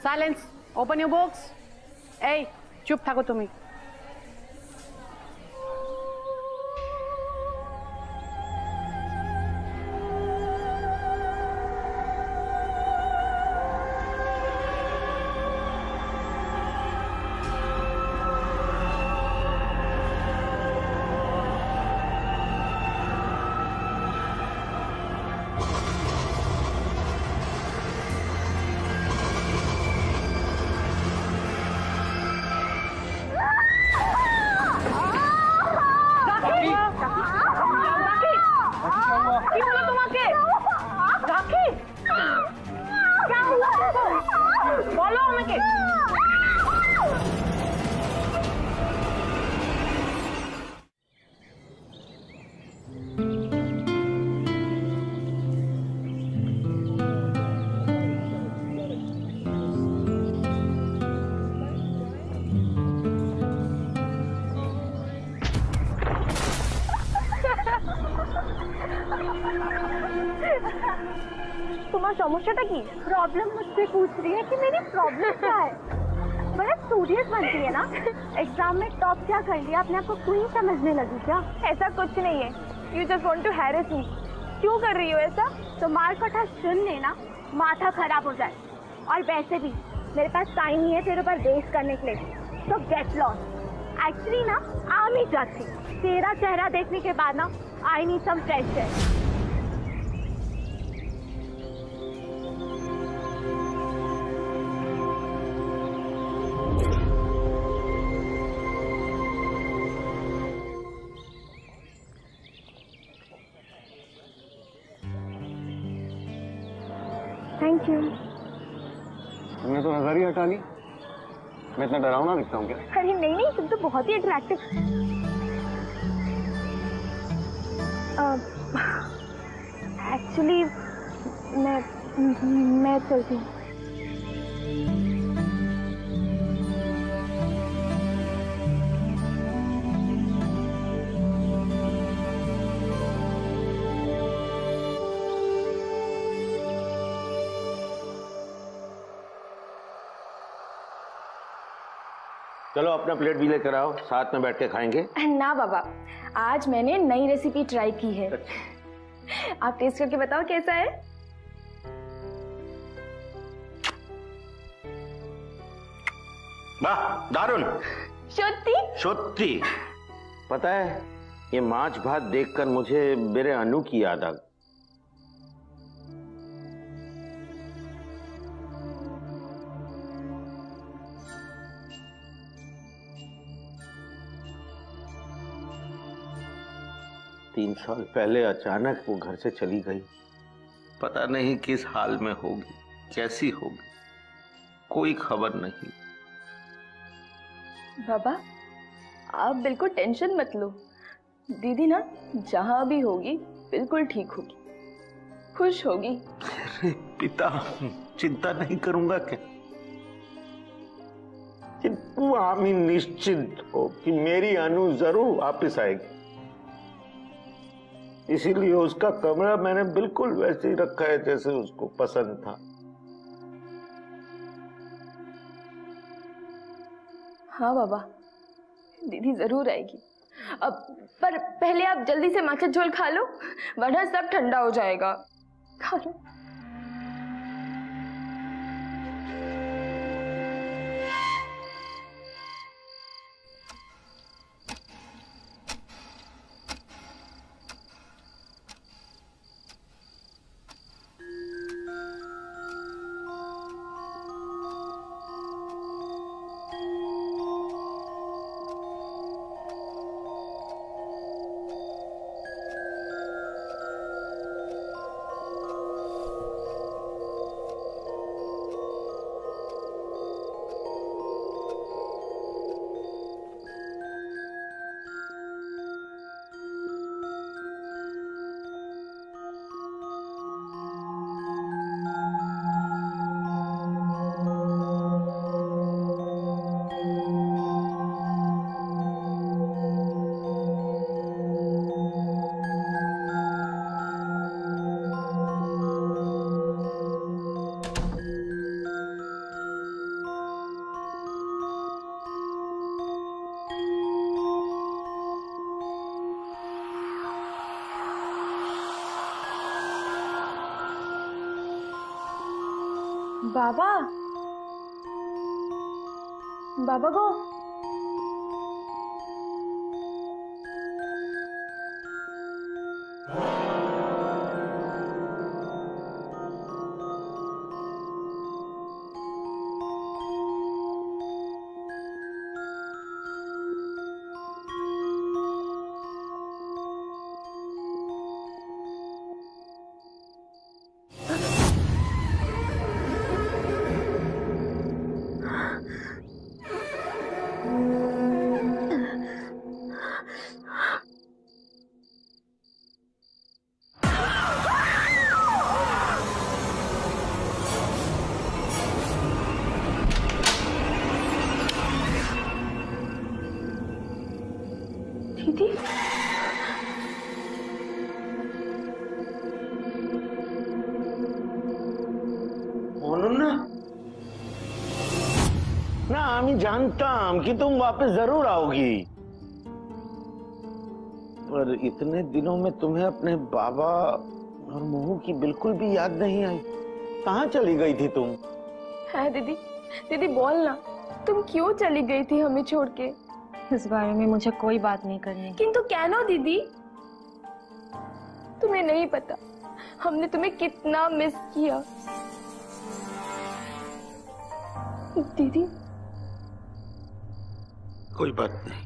Silence, open your books. এই চুপ থাকো তুমি। কি হলো তোমাকে? রাখি, বলো আমাকে। तुम्हारा समस्या की प्रॉब्लम मुझसे पूछ रही है कि मेरी प्रॉब्लम क्या है। बड़ा सीरियस बनती है ना। एग्जाम में टॉप क्या कर लिया, अपने आप को क्वीन समझने लगी क्या? ऐसा कुछ नहीं है। You just want to harass me. क्यों कर रही हो ऐसा? तो मार कथा सुन लेना, माथा खराब हो जाए। और वैसे भी मेरे पास टाइम नहीं है तेरे ऊपर बेस करने के लिए, तो गेट लॉस्ट। एक्चुअली ना आ नहीं जाती, तेरा चेहरा देखने के बाद ना I need some fresh air. Thank you. तुमने तो नजर ही हटा ली। मैं इतना डरावना दिखता हूँ क्या? अरे नहीं नहीं, तुम तो बहुत ही अट्रैक्टिव। एक्चुअली मैं चलती हूँ। चलो अपना प्लेट भी लेकर आओ, साथ में बैठ के खाएंगे। ना बाबा, आज मैंने नई रेसिपी ट्राई की है। आप टेस्ट करके बताओ कैसा है। वाह, दारुण। सच्ची? सच्ची। पता है, ये माछ भात देखकर मुझे मेरे अनु की याद आ गई। तीन साल पहले अचानक वो घर से चली गई। पता नहीं किस हाल में होगी, कैसी होगी, कोई खबर नहीं। बाबा, आप बिल्कुल टेंशन मत लो। दीदी ना जहां भी होगी बिल्कुल ठीक होगी, खुश होगी। अरे पिता, चिंता नहीं करूंगा क्या? तू आमी निश्चिंत हो कि मेरी अनु जरूर वापस आएगी। इसीलिए उसका कमरा मैंने बिल्कुल वैसे ही रखा है जैसे उसको पसंद था। हाँ बाबा, दीदी जरूर आएगी। अब पर पहले आप जल्दी से माछा झोल खा लो, वरना सब ठंडा हो जाएगा। खा लो। बाबा, बाबा को दीदी, ना আমি जानता कि तुम वापस जरूर आओगी, पर इतने दिनों में तुम्हें अपने बाबा और महू की बिल्कुल भी याद नहीं आई। कहाँ चली गई थी तुम? है दीदी, दीदी बोल ना, तुम क्यों चली गई थी हमें छोड़ के? इस बारे में मुझे कोई बात नहीं करनी। किंतु कैनो दीदी, तुम्हें नहीं पता हमने तुम्हें कितना मिस किया। दीदी कोई बात नहीं,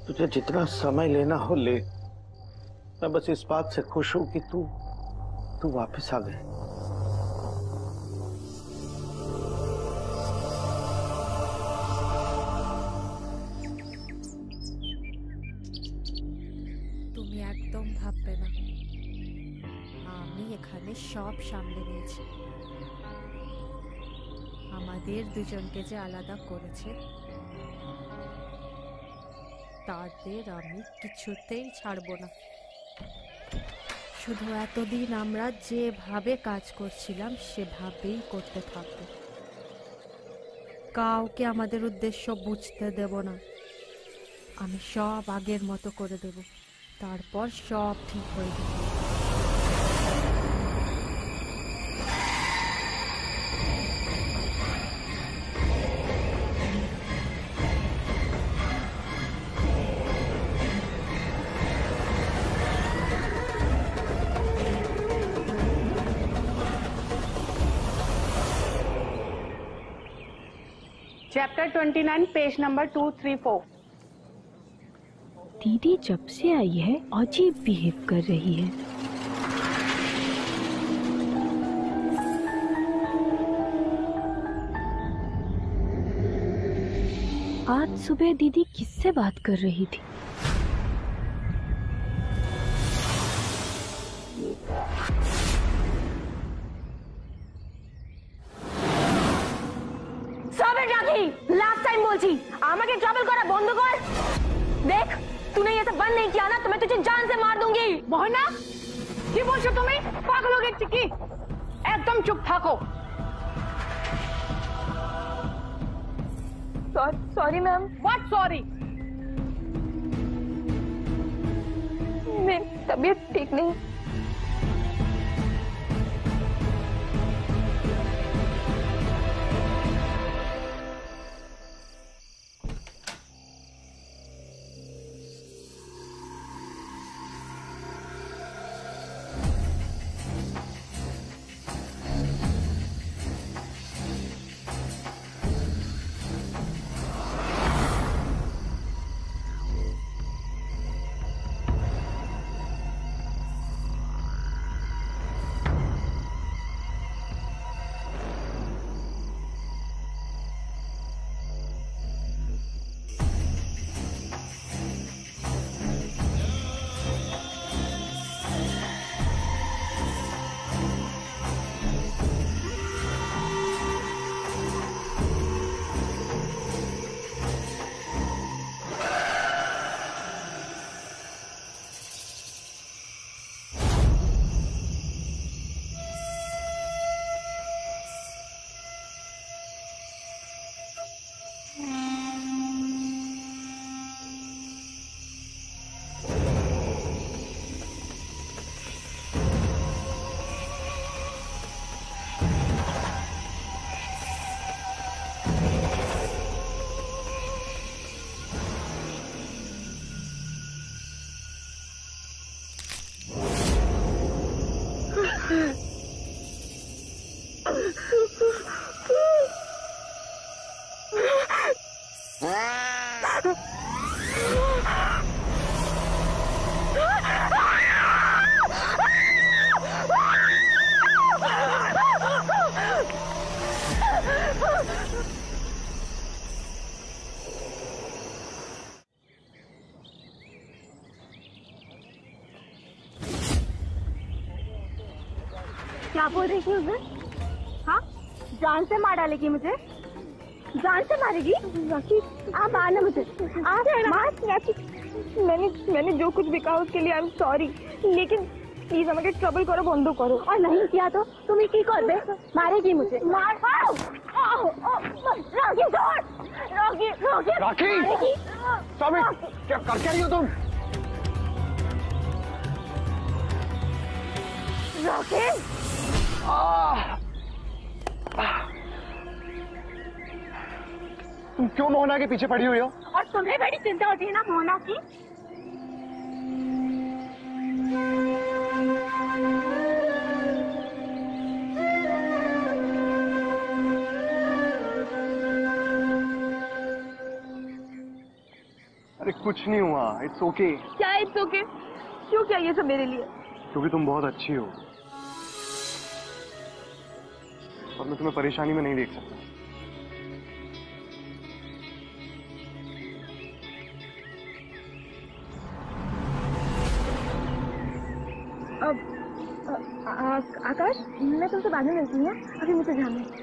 तुझे जितना समय लेना हो ले। मैं बस इस बात से खुश हूं कि तू वापस आ गई। তুমি একদম ভাববে না, আমি এখানে সব সামলে নিয়েছি। আমাদের দুজনকে যে আলাদা করেছে তাদের আমি কিছুতেই ছাড়বো না। শুধু এতদিন আমরা যেভাবে কাজ করছিলাম সেভাবেই করতে থাকবো। কাউকে আমাদের উদ্দেশ্য বুঝতে দেব না। আমি সব আগের মতো করে দেব, তারপর সব ঠিক হয়ে যাবে। Chapter 29 page number 234। दीदी जब से आई है अजीब बिहेव कर रही है। आज सुबह दीदी किससे बात कर रही थी? लास्ट टाइम बोलছি আমাকে ट्रबल করা বন্ধ কর। देख, तूने ये सब बंद नहीं किया ना तो मैं तुझे जान से मार दूंगी। मोहना, কি বলছো তুমি? পাগল হয়ে গেছি কি? একদম চুপ থাকো। Sorry ma'am. What sorry? मेरी तबीयत ठीक नहीं। क्या बोल रही थी उस दिन? हाँ, जान से मार डालेगी मुझे? जान से मारेगी? राखी, आप मारना मुझे, आप मार। राखी, मैंने जो कुछ भी कहा उसके लिए आई एम सॉरी, लेकिन प्लीज हमें ट्रबल करो बंद करो। और नहीं किया तो तुम्हें की कर दे? मारेगी मुझे? मार। राखी छोड़, राखी राखी, स्वामी, क्या कर क्या रही हो तुम? राखी, तुम क्यों मोहना के पीछे पड़ी हुई हो? और तुम्हें बड़ी चिंता होती है ना मोहना की? अरे कुछ नहीं हुआ, इट्स ओके। क्या इट्स ओके? क्यों क्या ये सब मेरे लिए? क्योंकि तुम बहुत अच्छी हो और मैं तुम्हें परेशानी में नहीं देख सकता। आकाश, मैं तुमसे बाद में मिलती हूँ, अभी मुझे जाना है।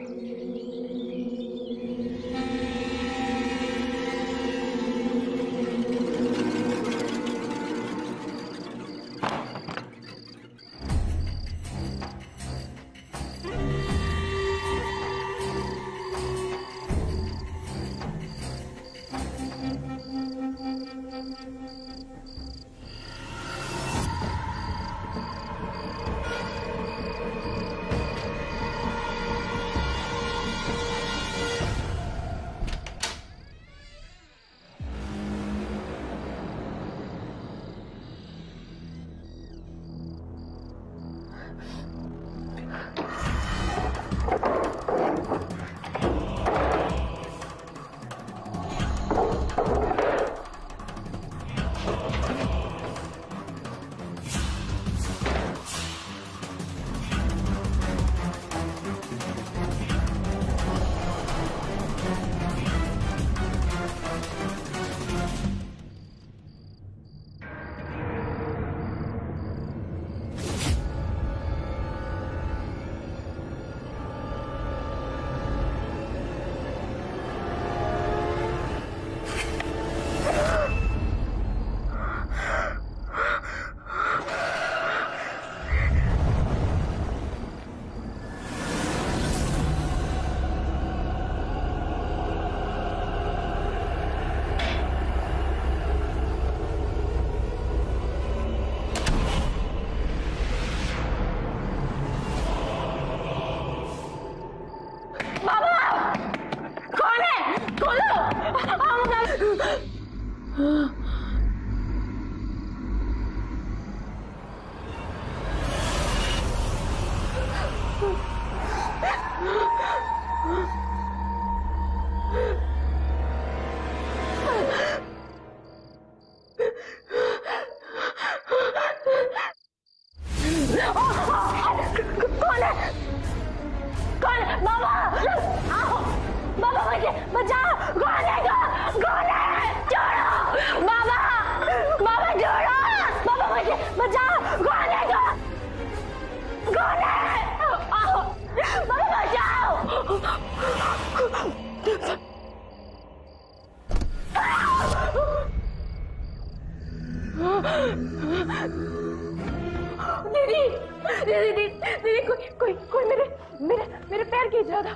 मेरे पैर खींच रहा था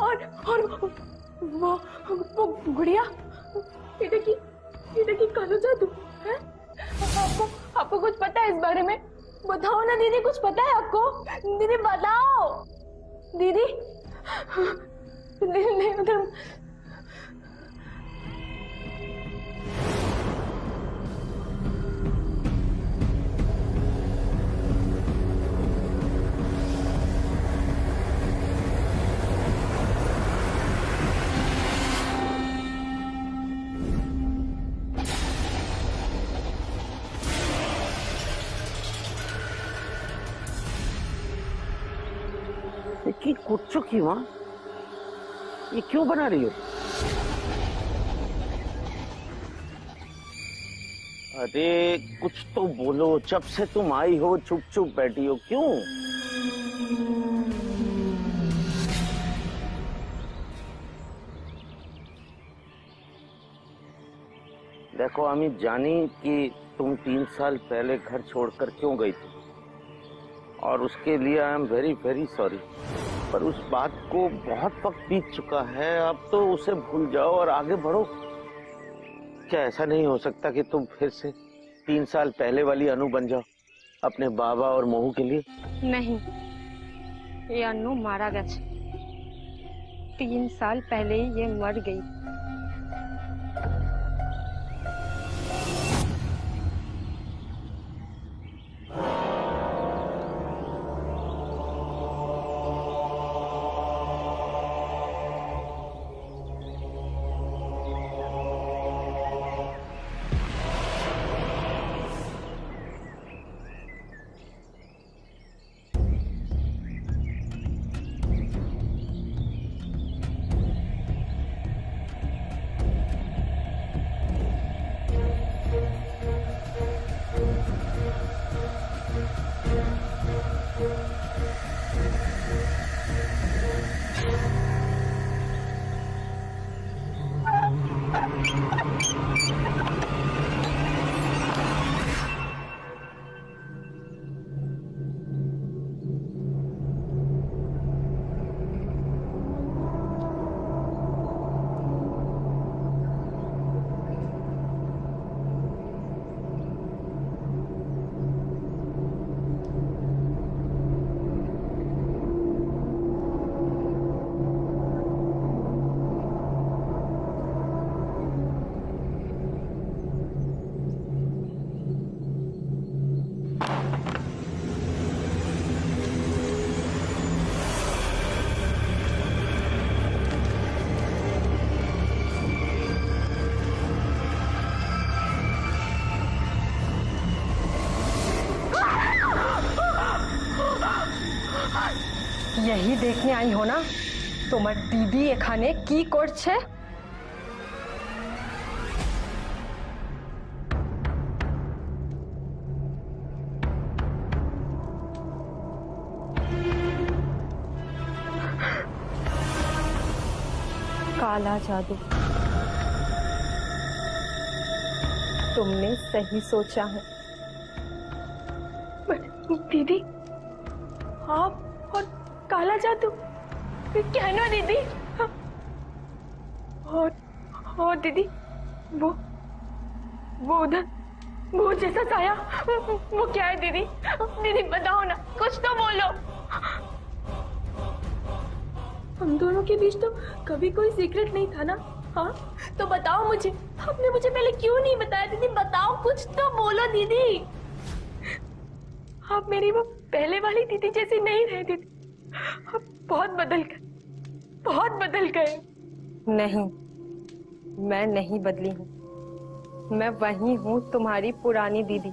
और वो गुड़िया बेटे की कालो जादू है। आपको कुछ पता है इस बारे में? बताओ ना दीदी, कुछ पता है आपको? दीदी बताओ, दीदी उधर की कुछ की माँ, ये क्यों बना रही हो? अरे कुछ तो बोलो, जब से तुम आई हो चुप चुप बैठी हो क्यों? देखो আমি জানি कि तुम 3 साल पहले घर छोड़कर क्यों गई थी और उसके लिए I am very very sorry. पर उस बात को बहुत वक्त बीत चुका है, अब तो उसे भूल जाओ और आगे बढ़ो। क्या ऐसा नहीं हो सकता कि तुम फिर से 3 साल पहले वाली अनु बन जाओ अपने बाबा और मोहू के लिए? नहीं, ये अनु मारा गया। 3 साल पहले ही ये मर गई। यही देखने आई हो ना তোমার দিদি এখানে কি করছে? काला जादू। तुमने सही सोचा है। दीदी आप और काला जादू क्या ना दीदी? और दीदी वो उधर वो जैसा साया वो क्या है दीदी? दीदी बताओ ना, कुछ तो बोलो। हम दोनों के बीच तो कभी कोई सीक्रेट नहीं था ना? हाँ तो बताओ मुझे, आपने मुझे पहले क्यों नहीं बताया? दीदी बताओ, कुछ तो बोलो दीदी। आप मेरी वो पहले वाली दीदी जैसी नहीं रहे दीदी, आप बहुत बदल गए। नहीं, मैं नहीं बदली हूँ। मैं वही हूँ, तुम्हारी पुरानी दीदी।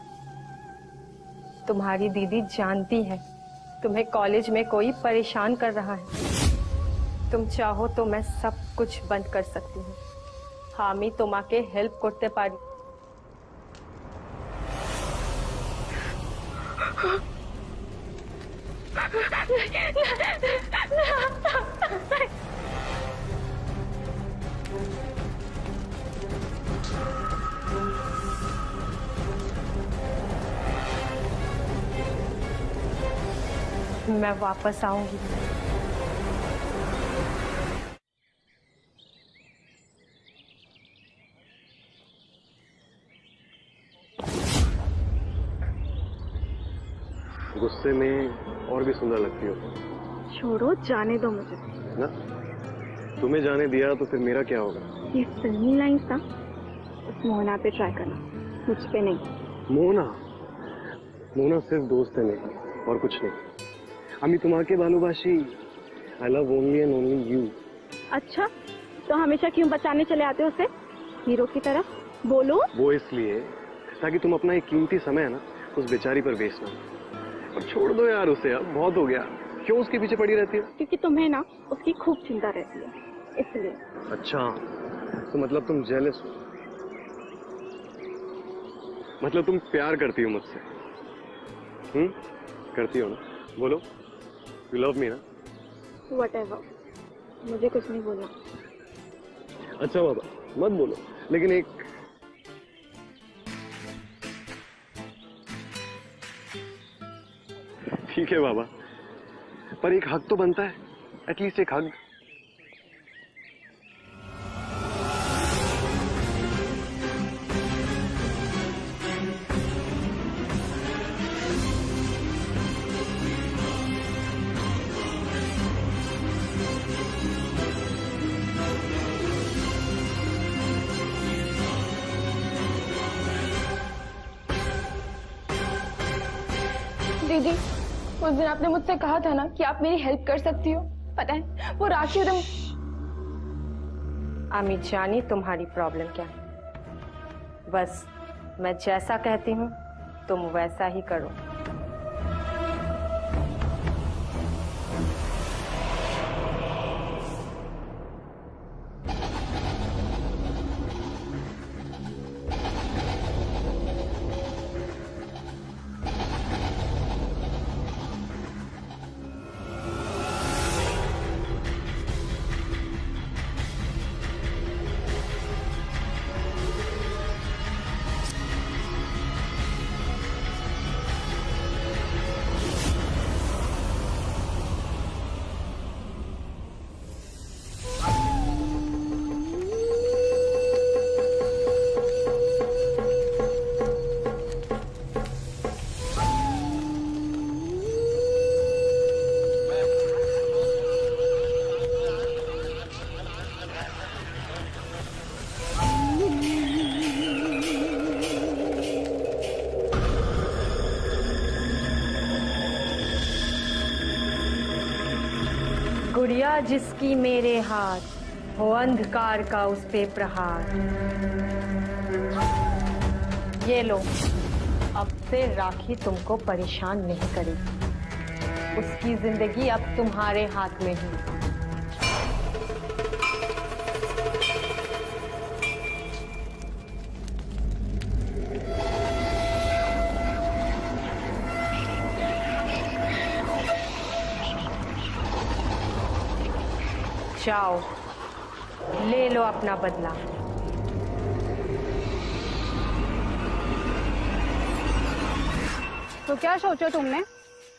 तुम्हारी दीदी जानती है तुम्हें कॉलेज में कोई परेशान कर रहा है। तुम चाहो तो मैं सब कुछ बंद कर सकती हूँ। हामी तुम्हाके हेल्प करते पारी। मैं वापस आऊंगी। गुस्से में और भी सुंदर लगती हो। छोड़ो, जाने दो मुझे ना, तुम्हें जाने दिया तो फिर मेरा क्या होगा? ये फिल्मी लाइन्स ना उस मोहना पे ट्राई करना, मुझ पे नहीं। मोना सिर्फ दोस्त है मेरी और कुछ नहीं। আমি তোমাকে ভালোবাসি। I love only and only you। अच्छा, तो हमेशा क्यों बचाने चले आते हो उसे हीरो की तरह? बोलो। वो इसलिए ताकि तुम अपना एक कीमती समय है ना उस बेचारी पर वेस्ट ना। और छोड़ दो यार उसे, अब बहुत हो गया। क्यों उसके पीछे पड़ी रहती है? क्योंकि तुम्हें ना उसकी खूब चिंता रहती है, इसलिए। अच्छा, तो मतलब तुम जेलस हो? मतलब तुम प्यार करती हो मुझसे? करती हो ना? बोलो, यू लव मी ना? Whatever, मुझे कुछ नहीं बोलना। अच्छा बाबा, मत बोलो, लेकिन ठीक है बाबा, पर एक हक तो बनता है, एटलीस्ट एक हक। दीदी, उस दिन आपने मुझसे कहा था ना कि आप मेरी हेल्प कर सकती हो। पता है वो राखी एकदम। अमित जानी तुम्हारी प्रॉब्लम क्या है? बस मैं जैसा कहती हूँ तुम वैसा ही करो। गुड़िया जिसकी मेरे हाथ, हो अंधकार का उस पे प्रहार। ये लो, अब से राखी तुमको परेशान नहीं करेगी। उसकी जिंदगी अब तुम्हारे हाथ में ही। जाओ, ले लो अपना बदला। तो क्या सोचो तुमने,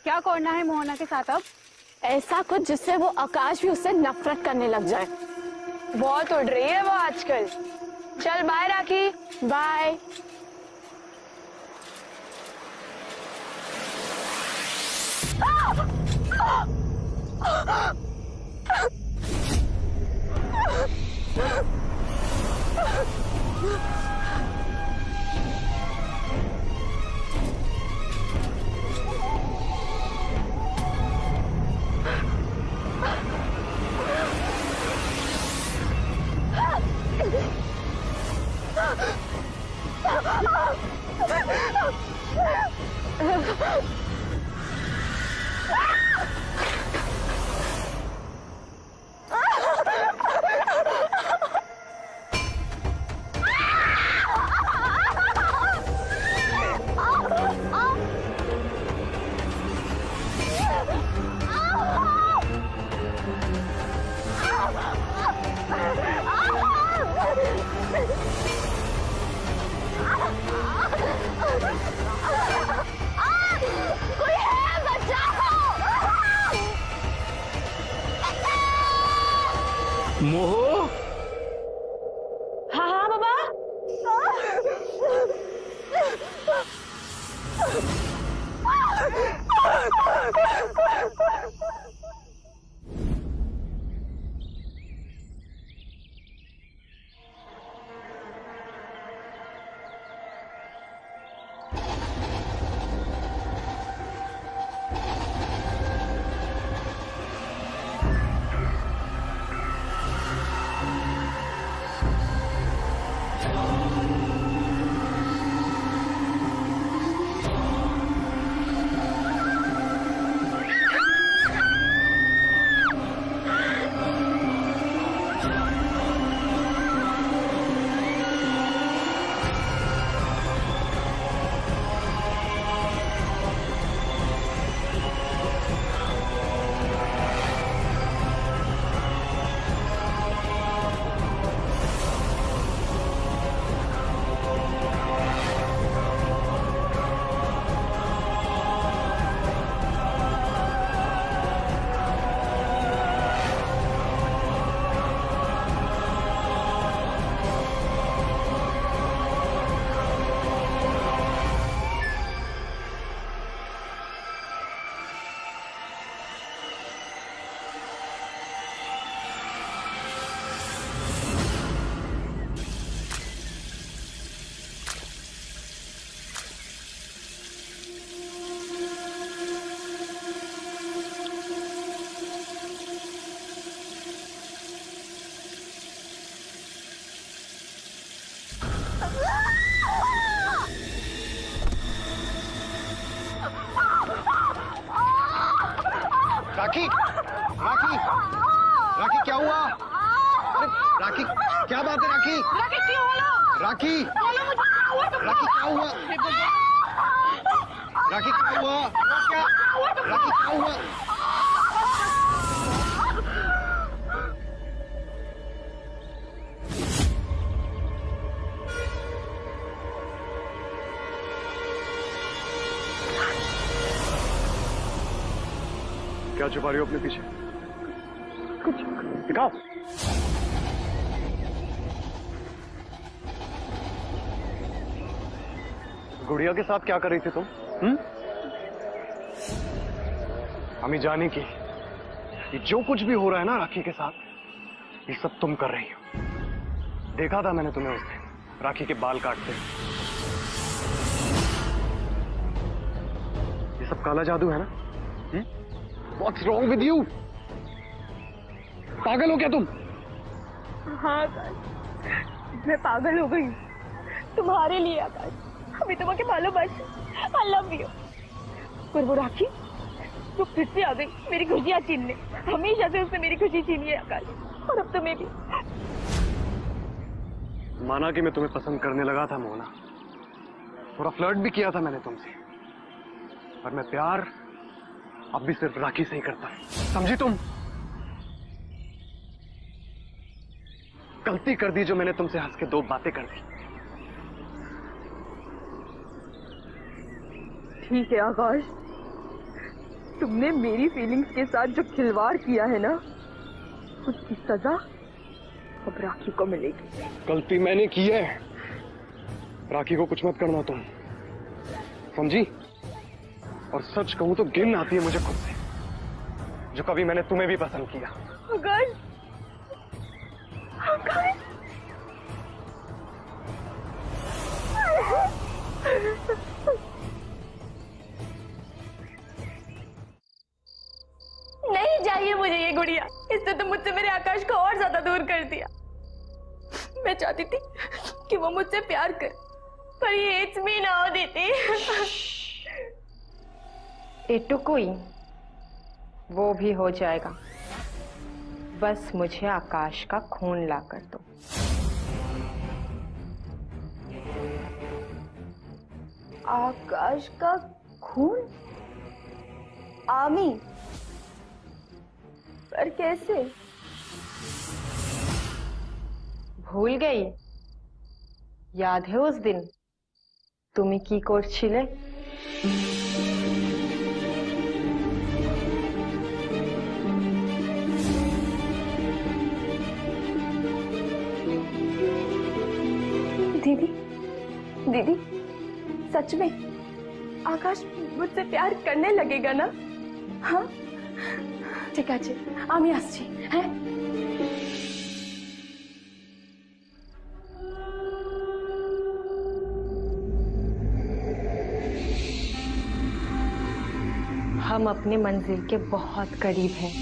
क्या करना है मोहना के साथ अब? ऐसा कुछ जिससे वो आकाश भी उससे नफरत करने लग जाए। बहुत उड़ रही है वो आजकल। चल बाय राखी, बाय। मोह, हाँ हाँ बाबा। हुआ? अरे राखी, क्या बात है राखी? राखी क्यों बोलो? राखी, बोलो मुझे क्या हुआ तुमको? राखी क्या हुआ? राखी क्या हुआ? क्या हुआ तुमको? राखी क्या हुआ? क्या छुपा रही हो अपने पीछे? कुछ दिखाओ। गुड़िया के साथ क्या कर रही थी तुम? हमें जाने की ये जो कुछ भी हो रहा है ना राखी के साथ, ये सब तुम कर रही हो। देखा था मैंने तुम्हें उस दिन राखी के बाल काटते। ये सब काला जादू है ना? What's wrong with you? पागल हो क्या तुम? हाँ आकाश, मैं पागल हो गई तुम्हारे लिए आकाश। अभी तुम्हें मालूम बस आई लव यू। पर वो राखी वो फिर से आ गई मेरी खुशियाँ छीनने। हमेशा से उसने मेरी खुशी छीनी है आकाश, और अब तुम्हें भी। माना कि मैं तुम्हें पसंद करने लगा था मोना, थोड़ा फ्लर्ट भी किया था मैंने तुमसे, पर मैं प्यार अब भी सिर्फ राखी से ही करता है, समझी तुम? गलती कर दी जो मैंने तुमसे हंस के दो बातें कर दी। ठीक है आकाश, तुमने मेरी फीलिंग्स के साथ जो खिलवाड़ किया है ना, उसकी सजा अब राखी को मिलेगी। गलती मैंने की है, राखी को कुछ मत करना तुम, समझी? और सच कहूं तो घिन आती है मुझे खुद से, जो कभी मैंने तुम्हें भी पसंद किया। आकाश, आकाश, नहीं चाहिए मुझे ये गुड़िया। इससे तो मुझसे मेरे आकाश को और ज्यादा दूर कर दिया। मैं चाहती थी कि वो मुझसे प्यार करे, पर ये इट्स मी ना हो देती। एटुकुई वो भी हो जाएगा, बस मुझे आकाश का खून ला कर दो। आकाश का खून? आमी, पर कैसे? भूल गई? याद है उस दिन তুমি কি করছিলে? दीदी, दीदी, सच में आकाश मुझसे प्यार करने लगेगा ना? हाँ ठीक है, আমি আসছি। হ্যাঁ हम अपने मंजिल के बहुत करीब हैं।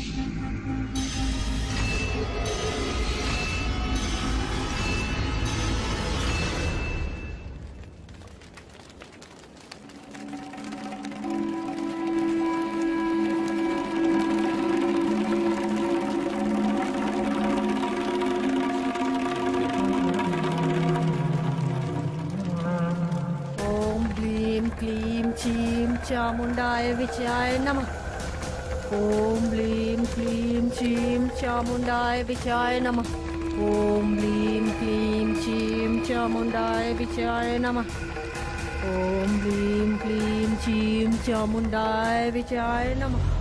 चामुंडाय विजयाय नमः। ओम ह्लीं क्लीं चीं चामुंडाय विजयाय नमः। ओम ह्लीं क्लीं चीं चामुंडाय विजयाय नमः। ओम ह्लीं क्लीं चीं चामुंडाय विजयाय नमः।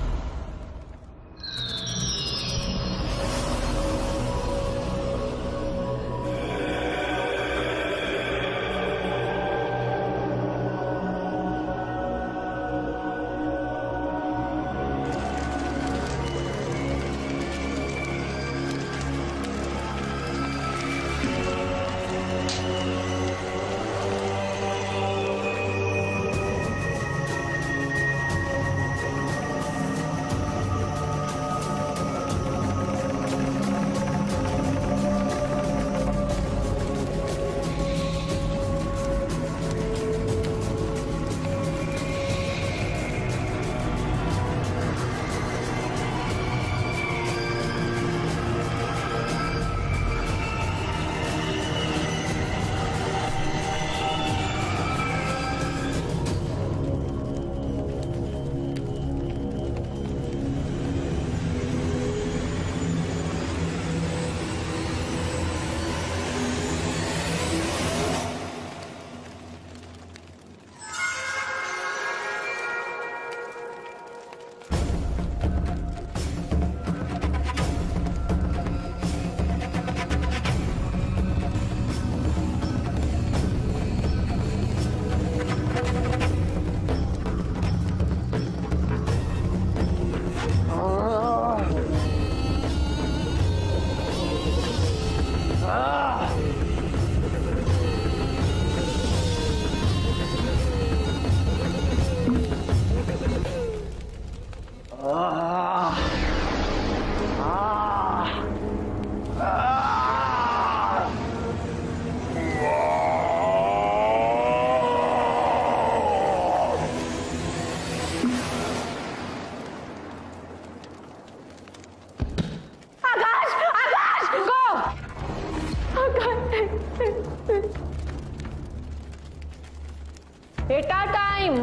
बेटा टाइम,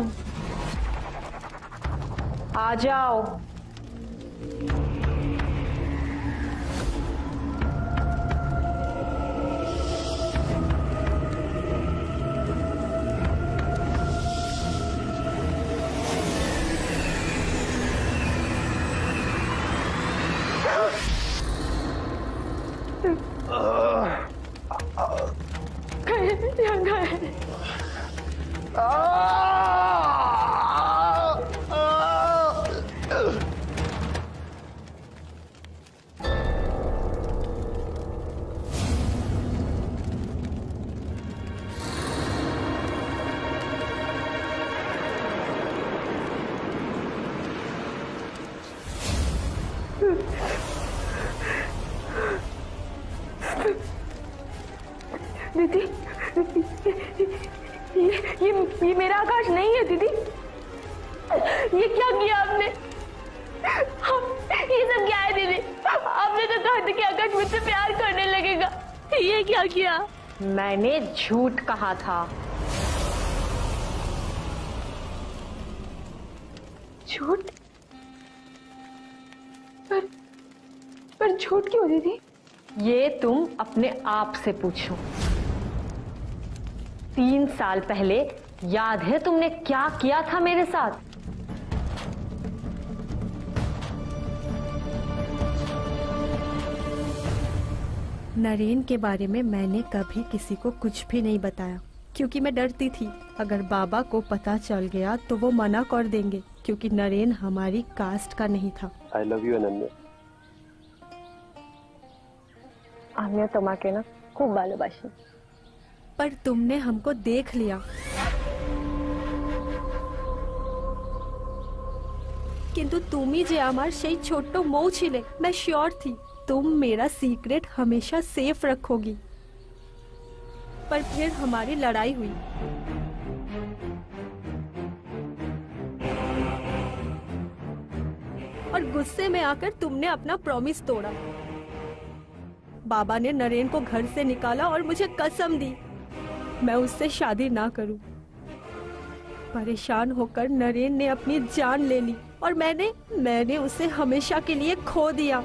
आ जाओ। दीदी, ये मेरा आकाश नहीं है दीदी। ये क्या किया आपने? ये सब क्या है दीदी? आपने तो कहा था कि आकाश मुझसे प्यार करने लगेगा, ये क्या किया? मैंने झूठ कहा था। झूठ? पर झूठ क्यों दीदी? ये तुम अपने आप से पूछो। 3 साल पहले याद है तुमने क्या किया था मेरे साथ? नरेन के बारे में मैंने कभी किसी को कुछ भी नहीं बताया, क्योंकि मैं डरती थी अगर बाबा को पता चल गया तो वो मना कर देंगे, क्योंकि नरेन हमारी कास्ट का नहीं था। I love you Ananya. आमिया तुम्हाके ना खूब भालोबाशी। पर तुमने हमको देख लिया, किंतु तुम ही जे आमार সেই ছোট্ট মৌ ছিলে। मैं श्योर थी तुम मेरा सीक्रेट हमेशा सेफ रखोगी। पर फिर हमारी लड़ाई हुई। और गुस्से में आकर तुमने अपना प्रॉमिस तोड़ा। बाबा ने नरेन को घर से निकाला और मुझे कसम दी मैं उससे शादी ना करूं। परेशान होकर नरेन ने अपनी जान ले ली और मैंने उसे हमेशा के लिए खो दिया।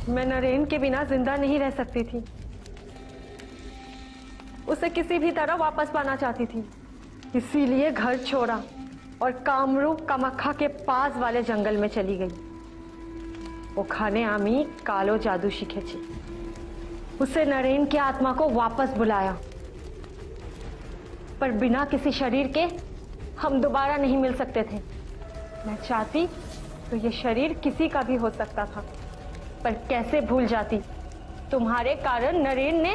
मैं नरेन के बिना जिंदा नहीं रह सकती थी। उसे किसी भी तरह वापस पाना चाहती थी, इसीलिए घर छोड़ा और कामरूप कामाख्या के पास वाले जंगल में चली गई। ओखाने आमी कालो जादू शिखेची। उसे नरेन की आत्मा को वापस बुलाया, पर बिना किसी शरीर के हम दोबारा नहीं मिल सकते थे। मैं चाहती तो ये शरीर किसी का भी हो सकता था, पर कैसे भूल जाती। तुम्हारे कारण नरेन ने,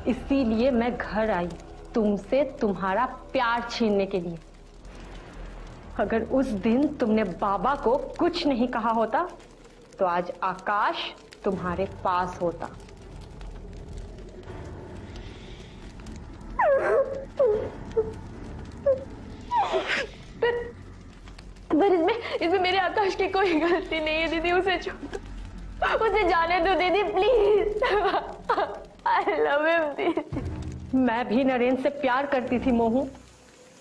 इसीलिए मैं घर आई तुमसे तुम्हारा प्यार छीनने के लिए। अगर उस दिन तुमने बाबा को कुछ नहीं कहा होता तो आज आकाश तुम्हारे पास होता। पर इसमें मेरे आकाश की कोई गलती नहीं है दीदी। उसे छोड़ दो, उसे जाने दो दीदी प्लीज। आई लव हिम दीदी। मैं भी नरेन से प्यार करती थी मोहू।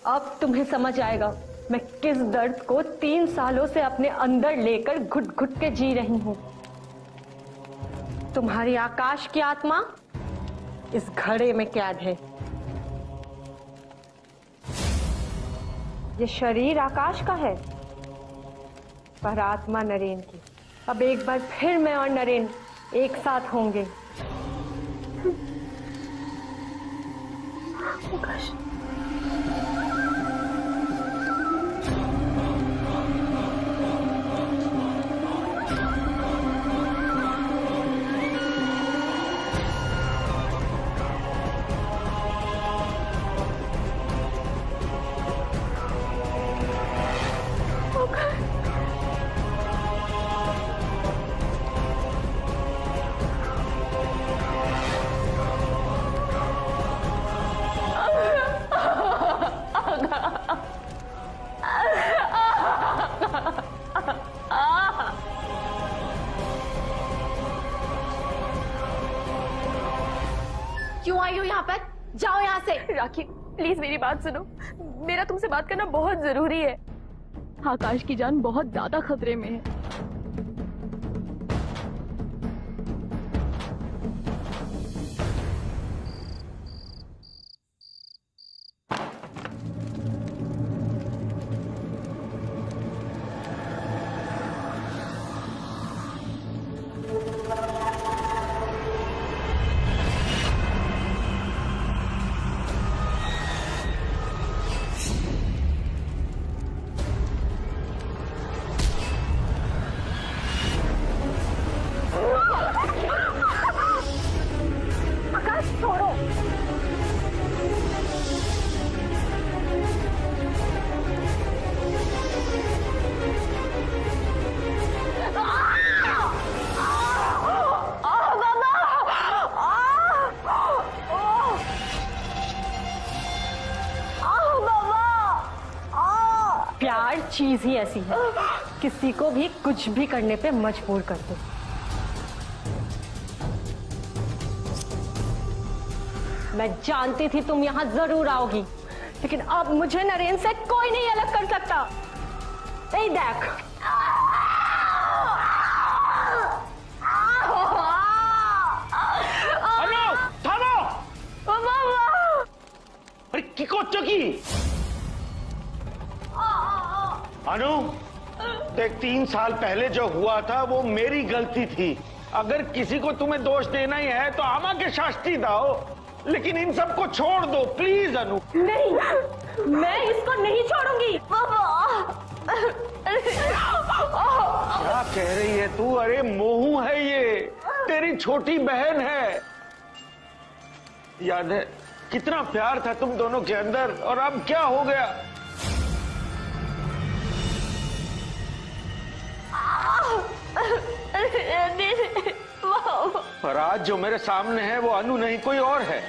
अब तुम्हें समझ आएगा मैं किस दर्द को 3 सालों से अपने अंदर लेकर घुट घुट के जी रही हूं। तुम्हारी आकाश की आत्मा इस घड़े में कैद है। ये शरीर आकाश का है, पर आत्मा नरेन की। अब एक बार फिर मैं और नरेन एक साथ होंगे। आकाश, क्यों आई हो यहाँ पर? जाओ से। राखी प्लीज मेरी बात सुनो, मेरा तुमसे बात करना बहुत जरूरी है। आकाश की जान बहुत ज्यादा खतरे में है। प्यार चीज ही ऐसी है, किसी को भी कुछ भी करने पे मजबूर कर दो। मैं जानती थी तुम यहाँ जरूर आओगी, लेकिन अब मुझे नरेन से कोई नहीं अलग कर सकता। नहीं देख, थामो! अरे की করছো কি? अनु, देख 3 साल पहले जो हुआ था वो मेरी गलती थी। अगर किसी को तुम्हें दोष देना ही है तो आमा के शास्त्री दाओ, लेकिन इन सबको छोड़ दो प्लीज अनु। नहीं, मैं इसको नहीं छोड़ूंगी। क्या कह रही है तू? अरे मोहू है ये, तेरी छोटी बहन है। याद है कितना प्यार था तुम दोनों के अंदर, और अब क्या हो गया? और आज जो मेरे सामने है वो अनु नहीं कोई और है।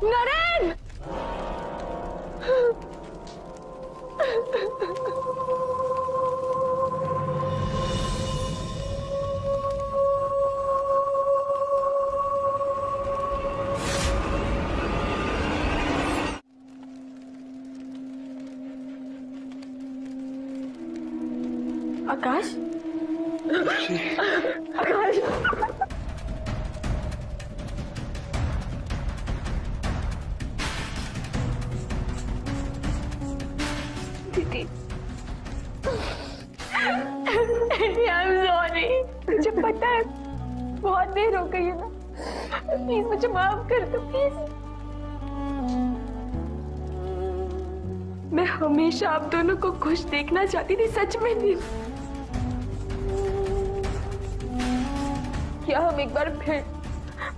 नरेन! आकाश? आकाश? दीदी, आई एम सॉरी। मुझे पता है बहुत देर हो गई है ना, प्लीज मुझे माफ कर दो प्लीज। मैं हमेशा आप दोनों को खुश देखना चाहती थी, सच में नहीं। क्या हम एक बार फिर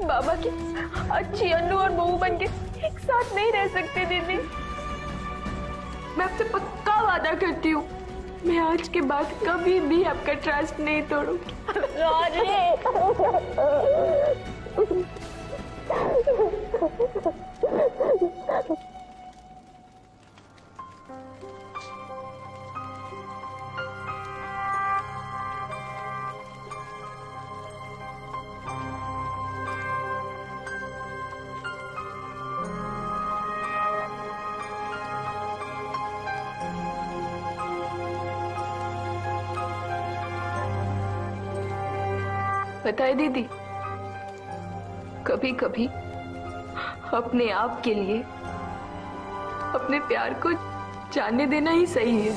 बाबा की अच्छी अनु और बहू बन के एक साथ नहीं रह सकते दीदी? मैं आपसे पक्का वादा करती हूँ, मैं आज के बाद कभी भी आपका ट्रस्ट नहीं तोड़ूंगी। पता है दीदी, कभी कभी अपने आप के लिए अपने प्यार को जानने देना ही सही है।